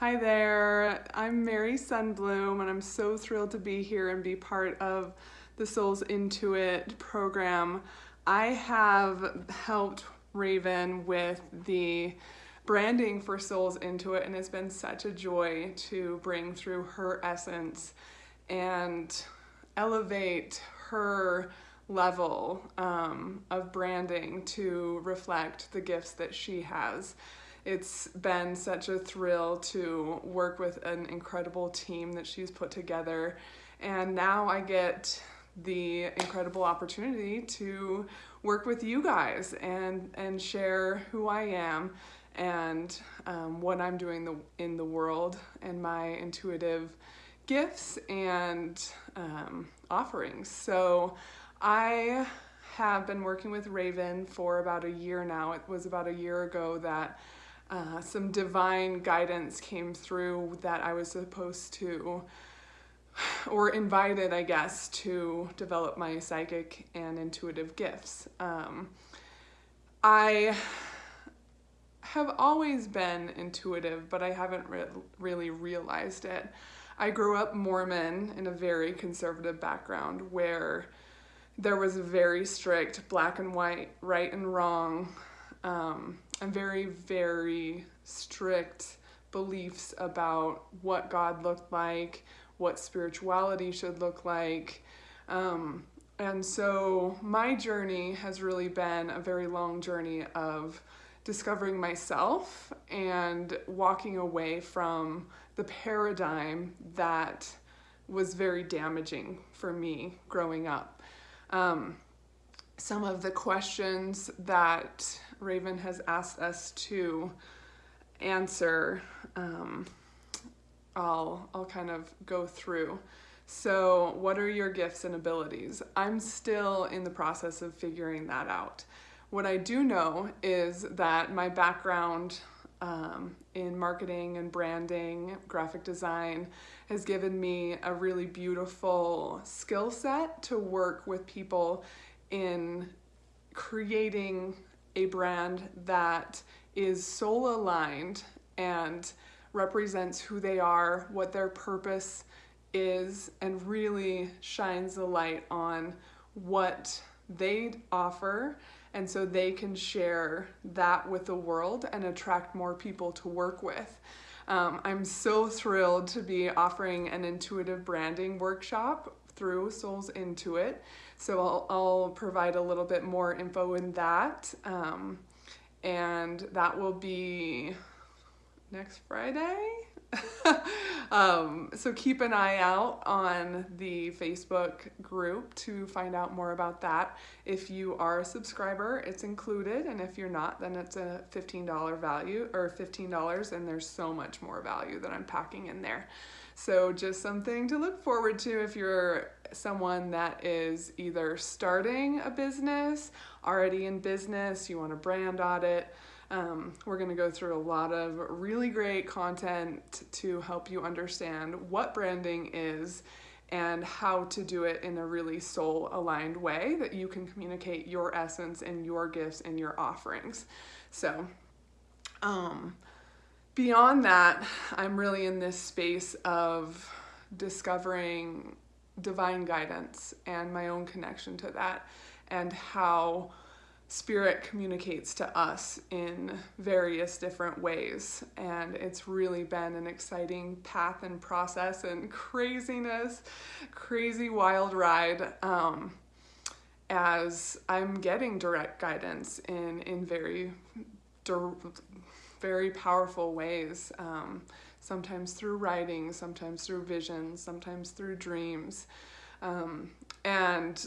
Hi there, I'm Mary Sunbloom, and I'm so thrilled to be here and be part of the Souls Into It program. I have helped Raven with the branding for Souls Into It, and it's been such a joy to bring through her essence and elevate her level of branding to reflect the gifts that she has. It's been such a thrill to work with an incredible team that she's put together, and now I get the incredible opportunity to work with you guys and share who I am and what I'm doing in the world and my intuitive gifts and offerings. So I have been working with Raven for about a year now. It was about a year ago that some divine guidance came through that I was supposed to, or invited, I guess, to develop my psychic and intuitive gifts. I have always been intuitive, but I haven't really realized it. I grew up Mormon in a very conservative background where there was a very strict black and white, right and wrong, and very, very strict beliefs about what God looked like, what spirituality should look like. And so my journey has really been a very long journey of discovering myself and walking away from the paradigm that was very damaging for me growing up. Some of the questions that Raven has asked us to answer, I'll kind of go through. So, what are your gifts and abilities? I'm still in the process of figuring that out. What I do know is that my background in marketing and branding, graphic design, has given me a really beautiful skill set to work with people in creating a brand that is soul aligned and represents who they are, what their purpose is, and really shines the light on what they offer, and so they can share that with the world and attract more people to work with. I'm so thrilled to be offering an intuitive branding workshop through Souls Into It. So I'll provide a little bit more info in that. And that will be next Friday. So keep an eye out on the Facebook group to find out more about that. If you are a subscriber, it's included, and if you're not, then it's a $15 value, or $15, and there's so much more value that I'm packing in there. So just something to look forward to if you're someone that is either starting a business, already in business, you want a brand audit. We're going to go through a lot of really great content to help you understand what branding is and how to do it in a really soul-aligned way that you can communicate your essence and your gifts and your offerings. So, beyond that, I'm really in this space of discovering divine guidance and my own connection to that, and how Spirit communicates to us in various different ways. And it's really been an exciting path and process and craziness, crazy wild ride, as I'm getting direct guidance in very powerful ways, sometimes through writing, sometimes through visions, sometimes through dreams. And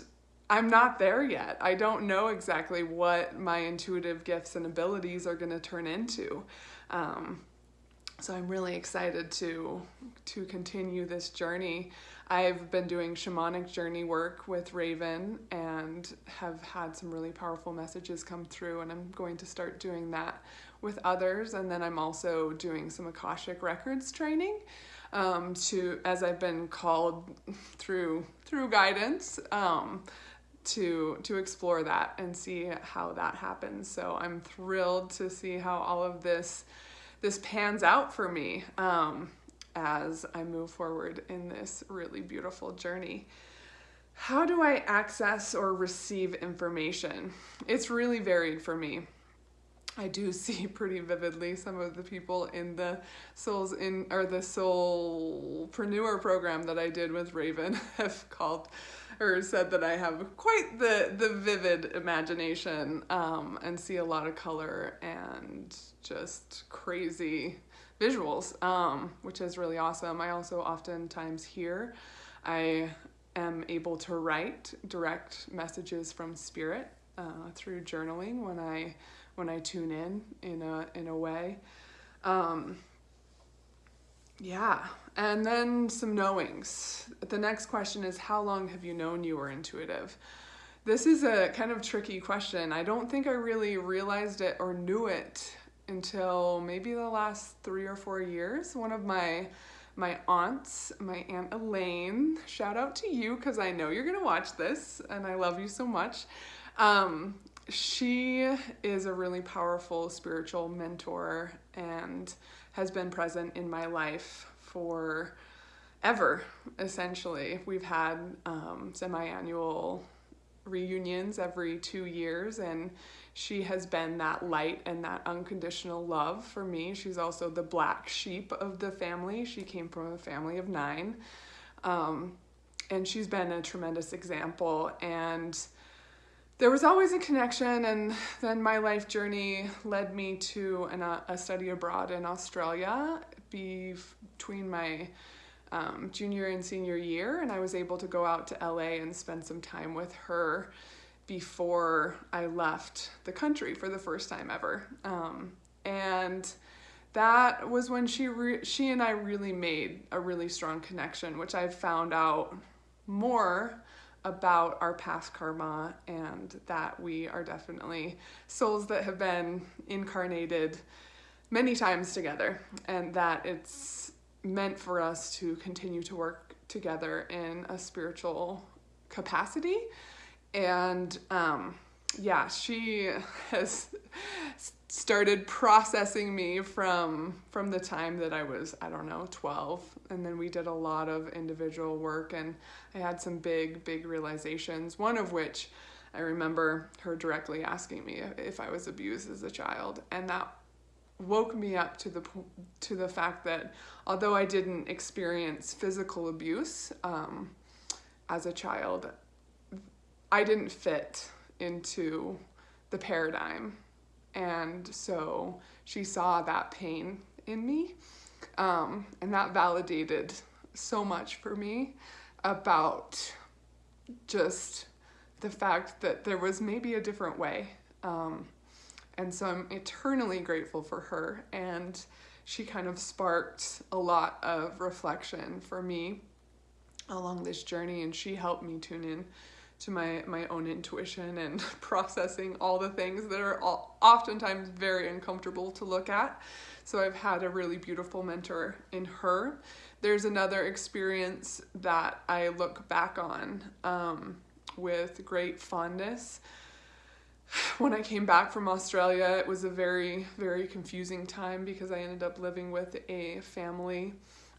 I'm not there yet. I don't know exactly what my intuitive gifts and abilities are going to turn into. So I'm really excited to continue this journey. I've been doing shamanic journey work with Raven and have had some really powerful messages come through, and I'm going to start doing that with others. And then I'm also doing some Akashic Records training, as I've been called through guidance, to explore that and see how that happens. So I'm thrilled to see how all of this this pans out for me as I move forward in this really beautiful journey. How do I access or receive information? It's really varied for me. I do see pretty vividly some of the people in the the Soulpreneur program that I did with Raven have called or said that I have quite the vivid imagination, and see a lot of color and just crazy visuals, which is really awesome. I also oftentimes hear I am able to write direct messages from spirit through journaling when I tune in a way. Yeah, and then some knowings. The next question is, how long have you known you were intuitive? This is a kind of tricky question. I don't think I really realized it or knew it until maybe the last 3 or 4 years. One of my aunts, my Aunt Elaine, shout out to you because I know you're gonna watch this and I love you so much. She is a really powerful spiritual mentor and has been present in my life for ever, essentially. We've had semi-annual reunions every 2 years, and she has been that light and that unconditional love for me. She's also the black sheep of the family. She came from a family of 9, and she's been a tremendous example. And there was always a connection, and then my life journey led me to a study abroad in Australia between my junior and senior year, and I was able to go out to LA and spend some time with her before I left the country for the first time ever. And that was when she and I really made a really strong connection, which I've found out more about our past karma, and that we are definitely souls that have been incarnated many times together, and that it's meant for us to continue to work together in a spiritual capacity. And yeah, she has started processing me from the time that I was, 12, and then we did a lot of individual work, and I had some big realizations, one of which I remember her directly asking me if I was abused as a child, and that woke me up to the fact that although I didn't experience physical abuse as a child, I didn't fit into the paradigm. And so she saw that pain in me, and that validated so much for me about just the fact that there was maybe a different way. And so I'm eternally grateful for her, and she kind of sparked a lot of reflection for me along this journey, and she helped me tune in to my own intuition and processing all the things that are oftentimes very uncomfortable to look at. So I've had a really beautiful mentor in her. There's another experience that I look back on with great fondness. When I came back from Australia, it was a very, very confusing time because I ended up living with a family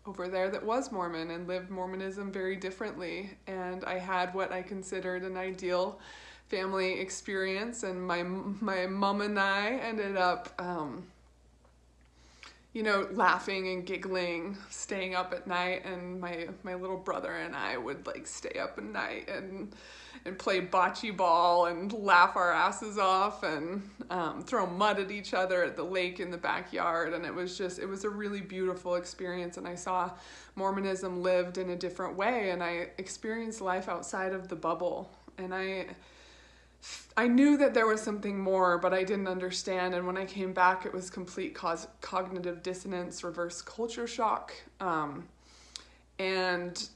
over there that was Mormon and lived Mormonism very differently. And I had what I considered an ideal family experience, and my mom and I ended up, laughing and giggling, staying up at night, and my little brother and I would stay up at night and play bocce ball and laugh our asses off and throw mud at each other at the lake in the backyard. And it was a really beautiful experience. And I saw Mormonism lived in a different way, and I experienced life outside of the bubble. And I knew that there was something more, but I didn't understand. And when I came back, it was complete cognitive dissonance, reverse culture shock. And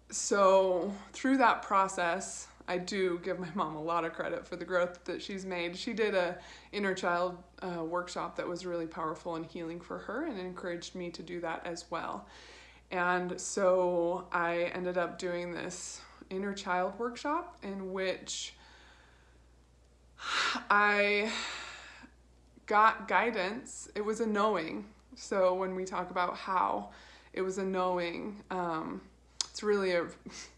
so through that process, I do give my mom a lot of credit for the growth that she's made. She did a inner child workshop that was really powerful and healing for her, and encouraged me to do that as well. And so I ended up doing this inner child workshop in which I got guidance, it was a knowing. So when we talk about how, it was a knowing. It's really a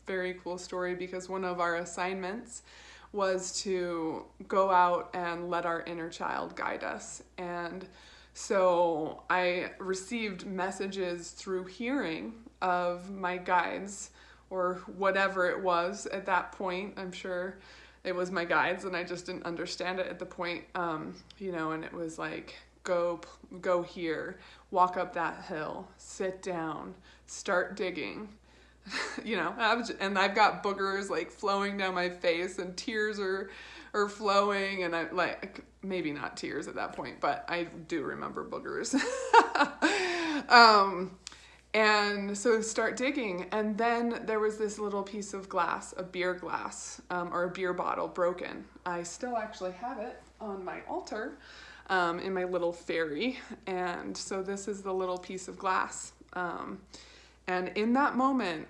very cool story because one of our assignments was to go out and let our inner child guide us. And so I received messages through hearing of my guides, or whatever it was at that point. I'm sure it was my guides and I just didn't understand it at the point, you know, and it was like, go here, walk up that hill, sit down, start digging. You know, and I've got boogers like flowing down my face and tears are flowing, and I like, maybe not tears at that point, but I do remember boogers. And so start digging, and then there was this little piece of glass, a beer glass, or a beer bottle broken. I still actually have it on my altar, in my little fairy, and so this is the little piece of glass. And in that moment,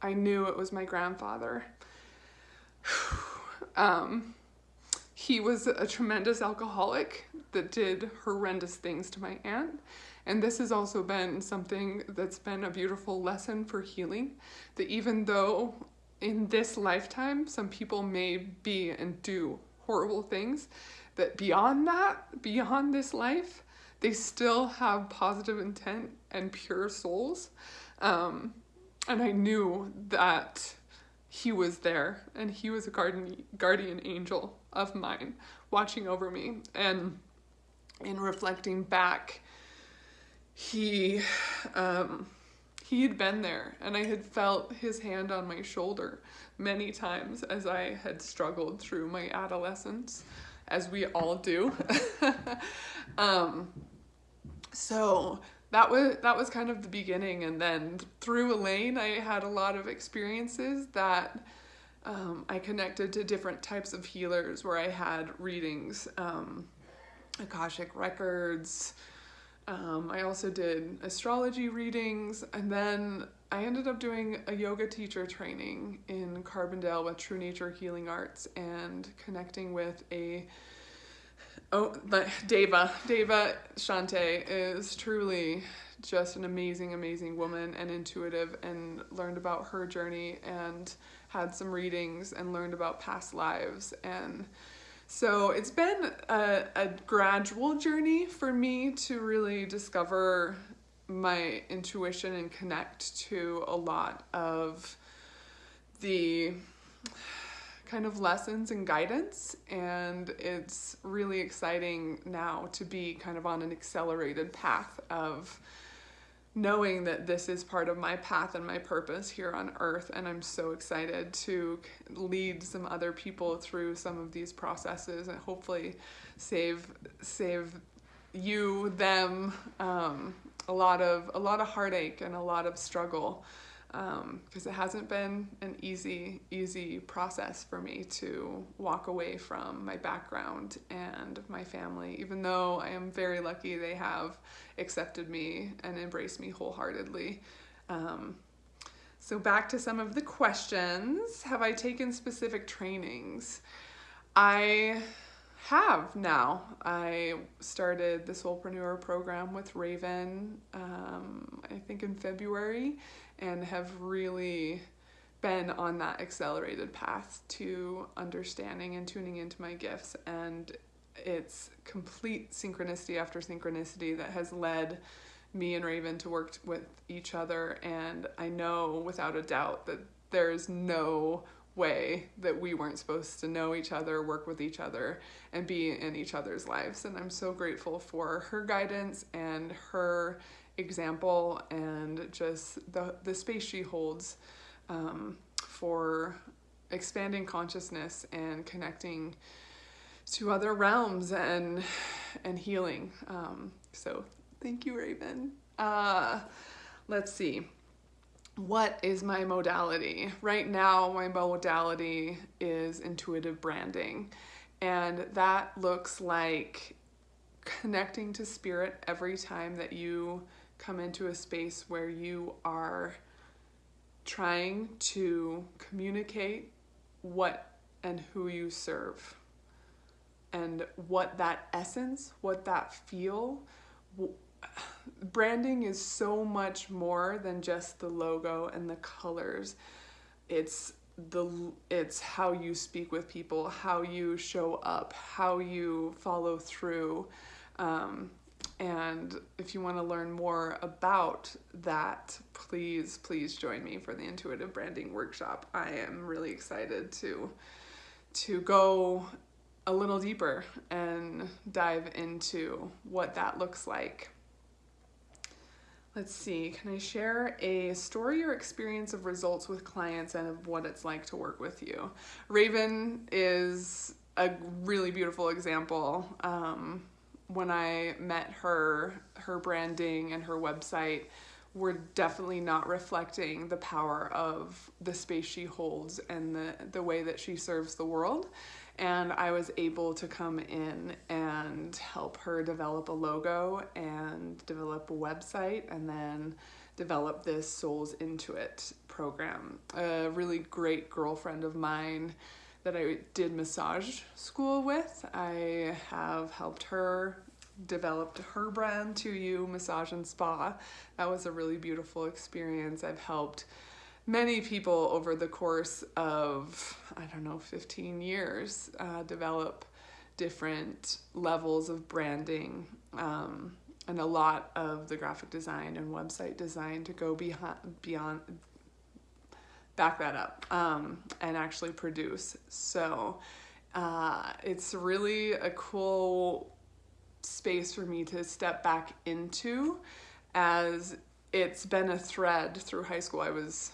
I knew it was my grandfather. He was a tremendous alcoholic that did horrendous things to my aunt. And this has also been something that's been a beautiful lesson for healing, that even though in this lifetime, some people may be and do horrible things, that beyond this life, they still have positive intent and pure souls. And I knew that he was there, and he was a guardian angel of mine watching over me. And in reflecting back, he had been there, and I had felt his hand on my shoulder many times as I had struggled through my adolescence, as we all do. So that was kind of the beginning, and then through Elaine, I had a lot of experiences that I connected to different types of healers where I had readings, Akashic records. I also did astrology readings, and then I ended up doing a yoga teacher training in Carbondale with True Nature Healing Arts and connecting with Deva Shante is truly just an amazing woman and intuitive, and learned about her journey and had some readings and learned about past lives. And so it's been a gradual journey for me to really discover my intuition and connect to a lot of the kind of lessons and guidance, and it's really exciting now to be kind of on an accelerated path of knowing that this is part of my path and my purpose here on earth. And I'm so excited to lead some other people through some of these processes and hopefully save you, them, a lot of heartache and a lot of struggle, because it hasn't been an easy process for me to walk away from my background and my family, even though I am very lucky they have accepted me and embraced me wholeheartedly. So back to some of the questions. Have I taken specific trainings? I have now. I started the Soulpreneur program with Raven, I think in February, and have really been on that accelerated path to understanding and tuning into my gifts. And it's complete synchronicity after synchronicity that has led me and Raven to work with each other. And I know without a doubt that there's no way that we weren't supposed to know each other, work with each other, and be in each other's lives. And I'm so grateful for her guidance and her example and just the space she holds for expanding consciousness and connecting to other realms and healing. So thank you, Raven. Let's see. What is my modality? Right now, my modality is intuitive branding, and that looks like connecting to spirit every time that you come into a space where you are trying to communicate what and who you serve. and what that essence, what that feel. Branding is so much more than just the logo and the colors. It's how you speak with people, how you show up, how you follow through. And if you want to learn more about that, please join me for the Intuitive Branding Workshop. I am really excited to go a little deeper and dive into what that looks like. Let's see, can I share a story or experience of results with clients and of what it's like to work with you? Raven is a really beautiful example. When I met her branding and her website were definitely not reflecting the power of the space she holds and the way that she serves the world. And I was able to come in and help her develop a logo and develop a website and then develop this Souls Into It program. A really great girlfriend of mine that I did massage school with, I have helped her developed her brand, 2U Massage and Spa. That was a really beautiful experience. I've helped many people over the course of, 15 years, develop different levels of branding, and a lot of the graphic design and website design to go beyond, back that up, and actually produce. So it's really a cool space for me to step back into, as it's been a thread through high school. I was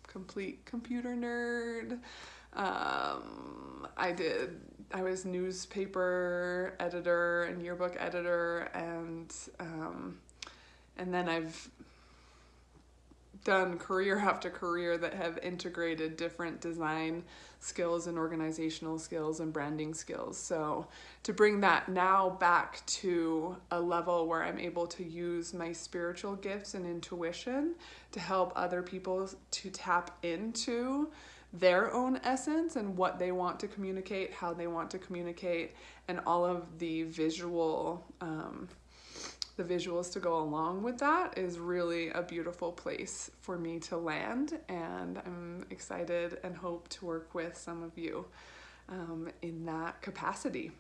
complete computer nerd. I was newspaper editor and yearbook editor, and then I've done career after career that have integrated different design skills and organizational skills and branding skills. So to bring that now back to a level where I'm able to use my spiritual gifts and intuition to help other people to tap into their own essence and what they want to communicate, how they want to communicate, and all of the visuals to go along with that is really a beautiful place for me to land. And I'm excited and hope to work with some of you in that capacity.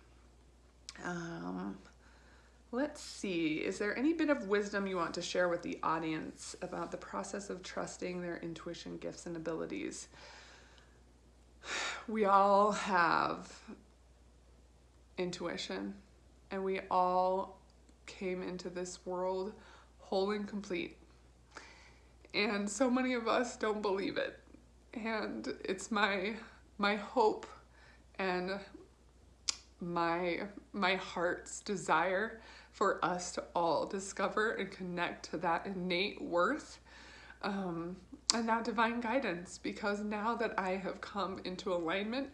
Let's see, is there any bit of wisdom you want to share with the audience about the process of trusting their intuition, gifts, and abilities? We all have intuition, and we all came into this world whole and complete. And so many of us don't believe it. And it's my hope and my heart's desire for us to all discover and connect to that innate worth, and that divine guidance. Because now that I have come into alignment,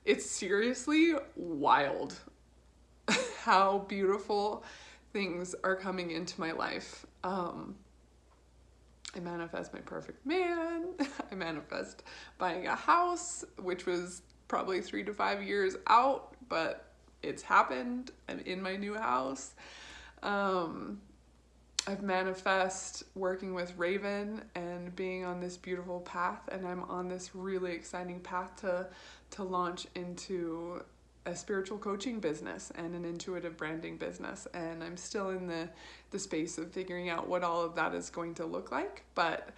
it's seriously wild how beautiful things are coming into my life. I manifest my perfect man. I manifest buying a house, which was probably 3 to 5 years out, but it's happened. I'm in my new house. I've manifest working with Raven and being on this beautiful path, and I'm on this really exciting path to launch into a spiritual coaching business and an intuitive branding business. And I'm still in the space of figuring out what all of that is going to look like. But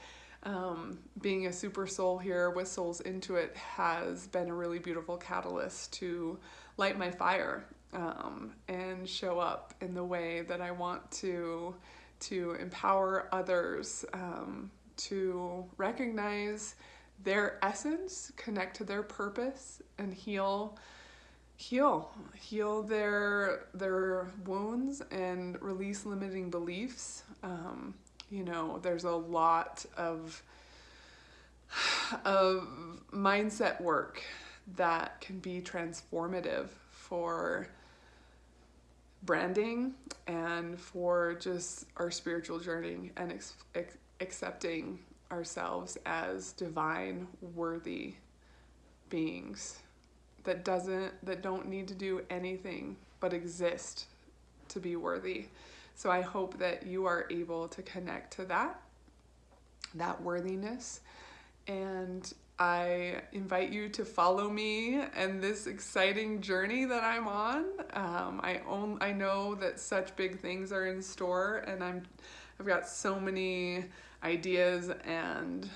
being a super soul here with Souls Into It has been a really beautiful catalyst to light my fire, and show up in the way that I want to empower others, to recognize their essence, connect to their purpose, and heal their wounds and release limiting beliefs. There's a lot of mindset work that can be transformative for branding and for just our spiritual journey and accepting ourselves as divine, worthy beings that don't need to do anything but exist to be worthy. So I hope that you are able to connect to that worthiness. And I invite you to follow me and this exciting journey that I'm on. I know that such big things are in store, and I've got so many ideas and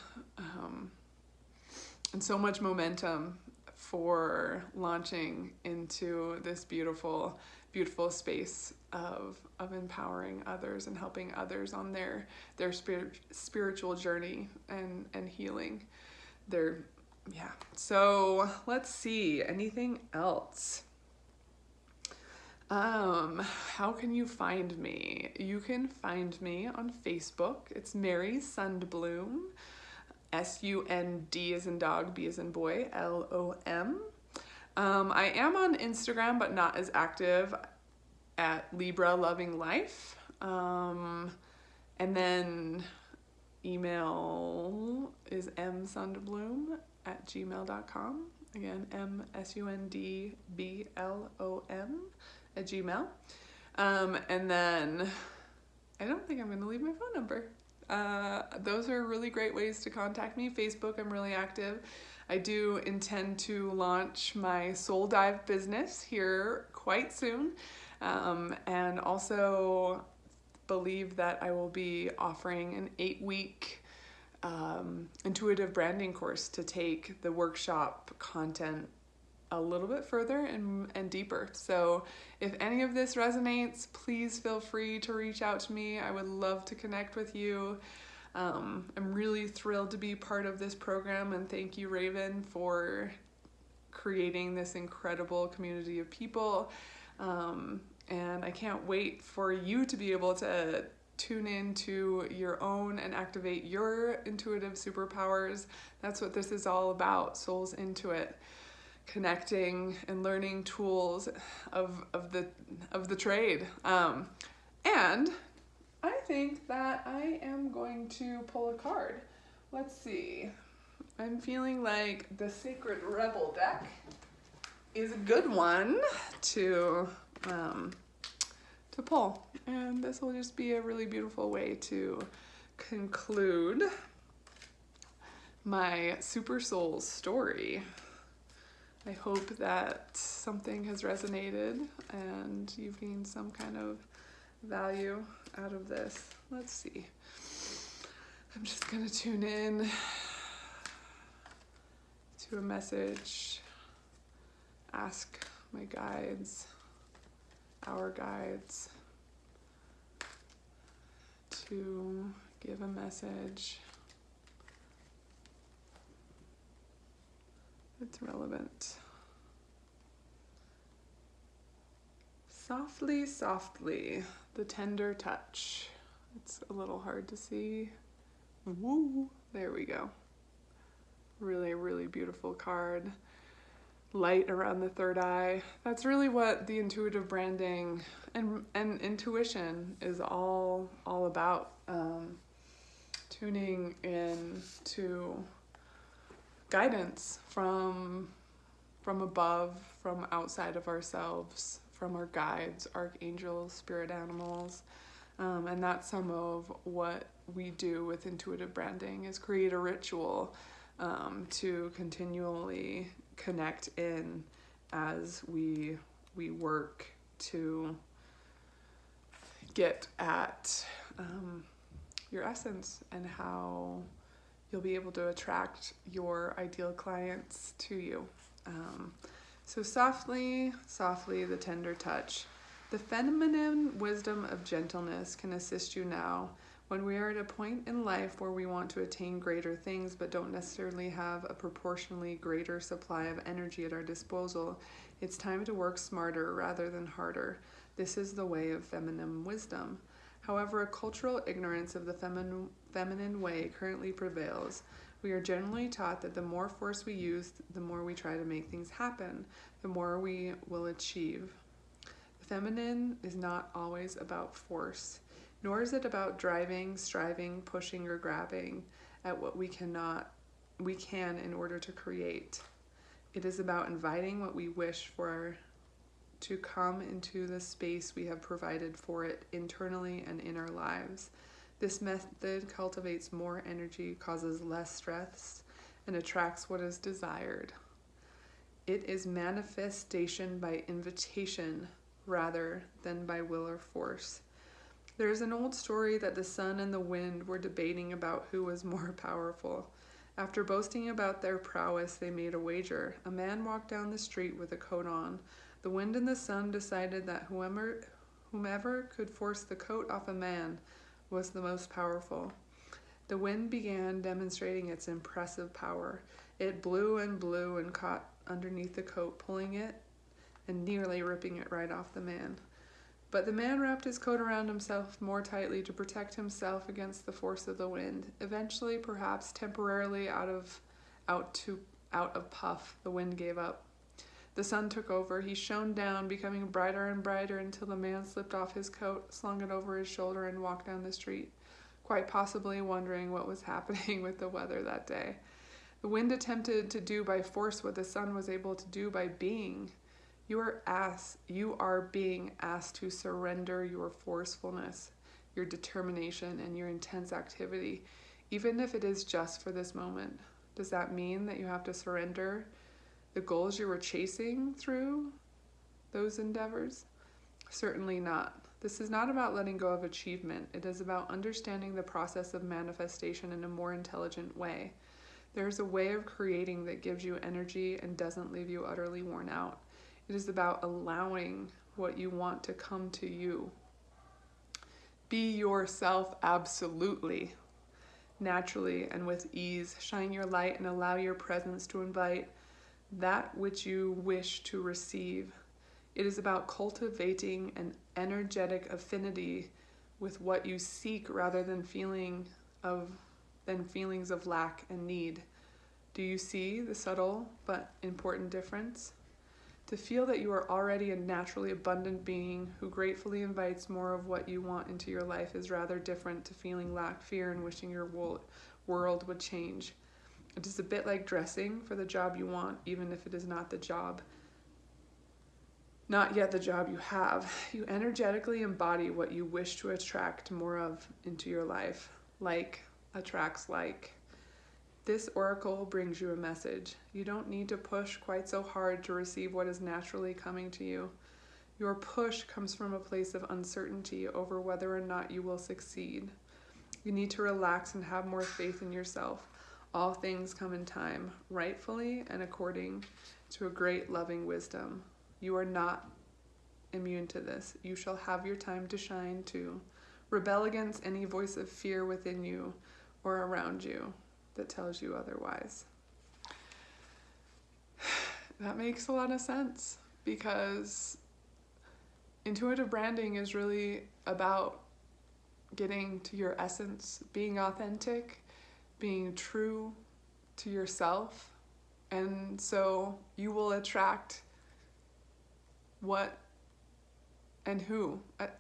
so much momentum for launching into this beautiful, beautiful space of empowering others and helping others on their spiritual journey and healing. So let's see, anything else? How can you find me? You can find me on Facebook. It's Mary Sundblom, S-U-N-D as in dog, B as in boy, L-O-M. I am on Instagram, but not as active, at Libra Loving Life. And then email is msundblom@gmail.com. Again, msundblom@gmail. And then I don't think I'm going to leave my phone number. Those are really great ways to contact me. Facebook, I'm really active. I do intend to launch my Soul Dive business here quite soon. And also believe that I will be offering an 8-week intuitive branding course to take the workshop content a little bit further and deeper. So if any of this resonates, please feel free to reach out to me. I would love to connect with you. I'm really thrilled to be part of this program, and thank you, Raven, for creating this incredible community of people. And I can't wait for you to be able to tune into your own and activate your intuitive superpowers. That's what this is all about, Souls Intuit, connecting and learning tools of the trade. And I think that I am going to pull a card. Let's see. I'm feeling like the Sacred Rebel deck is a good one to pull, and this will just be a really beautiful way to conclude my Super Souls story. I hope that something has resonated and you've gained some kind of value out of this. Let's see. I'm just gonna tune in to a message, ask my guides, our guides, to give a message that's relevant. Softly, softly, the tender touch. It's a little hard to see. Woo! There we go. Really, really beautiful card. Light around the third eye. That's really what the intuitive branding and intuition is all about. Tuning in to guidance from above, from outside of ourselves, from our guides, archangels, spirit animals. And that's some of what we do with intuitive branding, is create a ritual to continually connect in as we work to get at your essence and how you'll be able to attract your ideal clients to you. So softly, softly, the tender touch. The feminine wisdom of gentleness can assist you now when we are at a point in life where we want to attain greater things but don't necessarily have a proportionally greater supply of energy at our disposal. It's time to work smarter rather than harder. This is the way of feminine wisdom. However, a cultural ignorance of the feminine way currently prevails. We are generally taught that the more force we use, the more we try to make things happen, the more we will achieve. The feminine is not always about force, nor is it about driving, striving, pushing, or grabbing at what we can in order to create. It is about inviting what we wish for to come into the space we have provided for it internally and in our lives. This method cultivates more energy, causes less stress, and attracts what is desired. It is manifestation by invitation rather than by will or force. There is an old story that the sun and the wind were debating about who was more powerful. After boasting about their prowess, they made a wager. A man walked down the street with a coat on. The wind and the sun decided that whomever could force the coat off a man was the most powerful. The wind began demonstrating its impressive power. It blew and caught underneath the coat, pulling it and nearly ripping it right off the man. But the man wrapped his coat around himself more tightly to protect himself against the force of the wind. Eventually, perhaps temporarily out of puff, the wind gave up. The sun took over. He shone down, becoming brighter and brighter until the man slipped off his coat, slung it over his shoulder, and walked down the street, quite possibly wondering what was happening with the weather that day. The wind attempted to do by force what the sun was able to do by being. You are being asked to surrender your forcefulness, your determination, and your intense activity, even if it is just for this moment. Does that mean that you have to surrender the goals you were chasing through those endeavors? Certainly not. This is not about letting go of achievement. It is about understanding the process of manifestation in a more intelligent way. There's a way of creating that gives you energy and doesn't leave you utterly worn out. It is about allowing what you want to come to you. Be yourself absolutely, naturally and with ease. Shine your light and allow your presence to invite that which you wish to receive. It is about cultivating an energetic affinity with what you seek rather than feelings of lack and need. Do you see the subtle but important difference? To feel that you are already a naturally abundant being who gratefully invites more of what you want into your life is rather different to feeling lack, fear, and wishing your world would change. It is a bit like dressing for the job you want, even if it is not yet the job you have. You energetically embody what you wish to attract more of into your life. Like attracts like. This oracle brings you a message. You don't need to push quite so hard to receive what is naturally coming to you. Your push comes from a place of uncertainty over whether or not you will succeed. You need to relax and have more faith in yourself. All things come in time, rightfully and according to a great loving wisdom. You are not immune to this. You shall have your time to shine too. Rebel against any voice of fear within you or around you that tells you otherwise. That makes a lot of sense because intuitive branding is really about getting to your essence, being authentic, being true to yourself. And so you will attract what and who.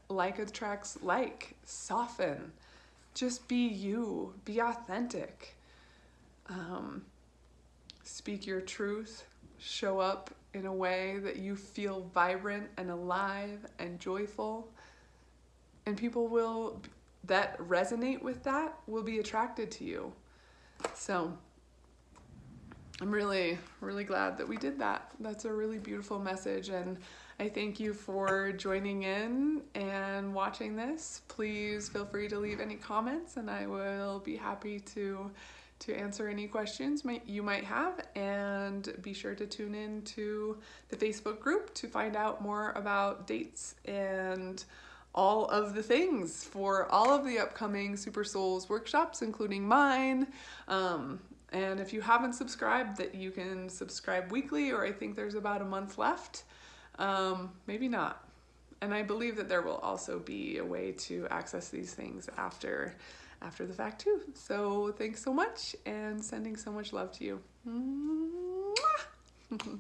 Like attracts like. Soften. Just be you. Be authentic. Speak your truth. Show up in a way that you feel vibrant and alive and joyful. And people that resonate with that will be attracted to you. So I'm really, really glad that we did that. That's a really beautiful message, and I thank you for joining in and watching this. Please feel free to leave any comments, and I will be happy to answer any questions you might have, and be sure to tune in to the Facebook group to find out more about dates and all of the things for all of the upcoming Super Souls workshops, including mine. And if you haven't subscribed, that you can subscribe weekly, or I think there's about a month left. Maybe not. And I believe that there will also be a way to access these things after the fact too. So thanks so much, and sending so much love to you. Mwah!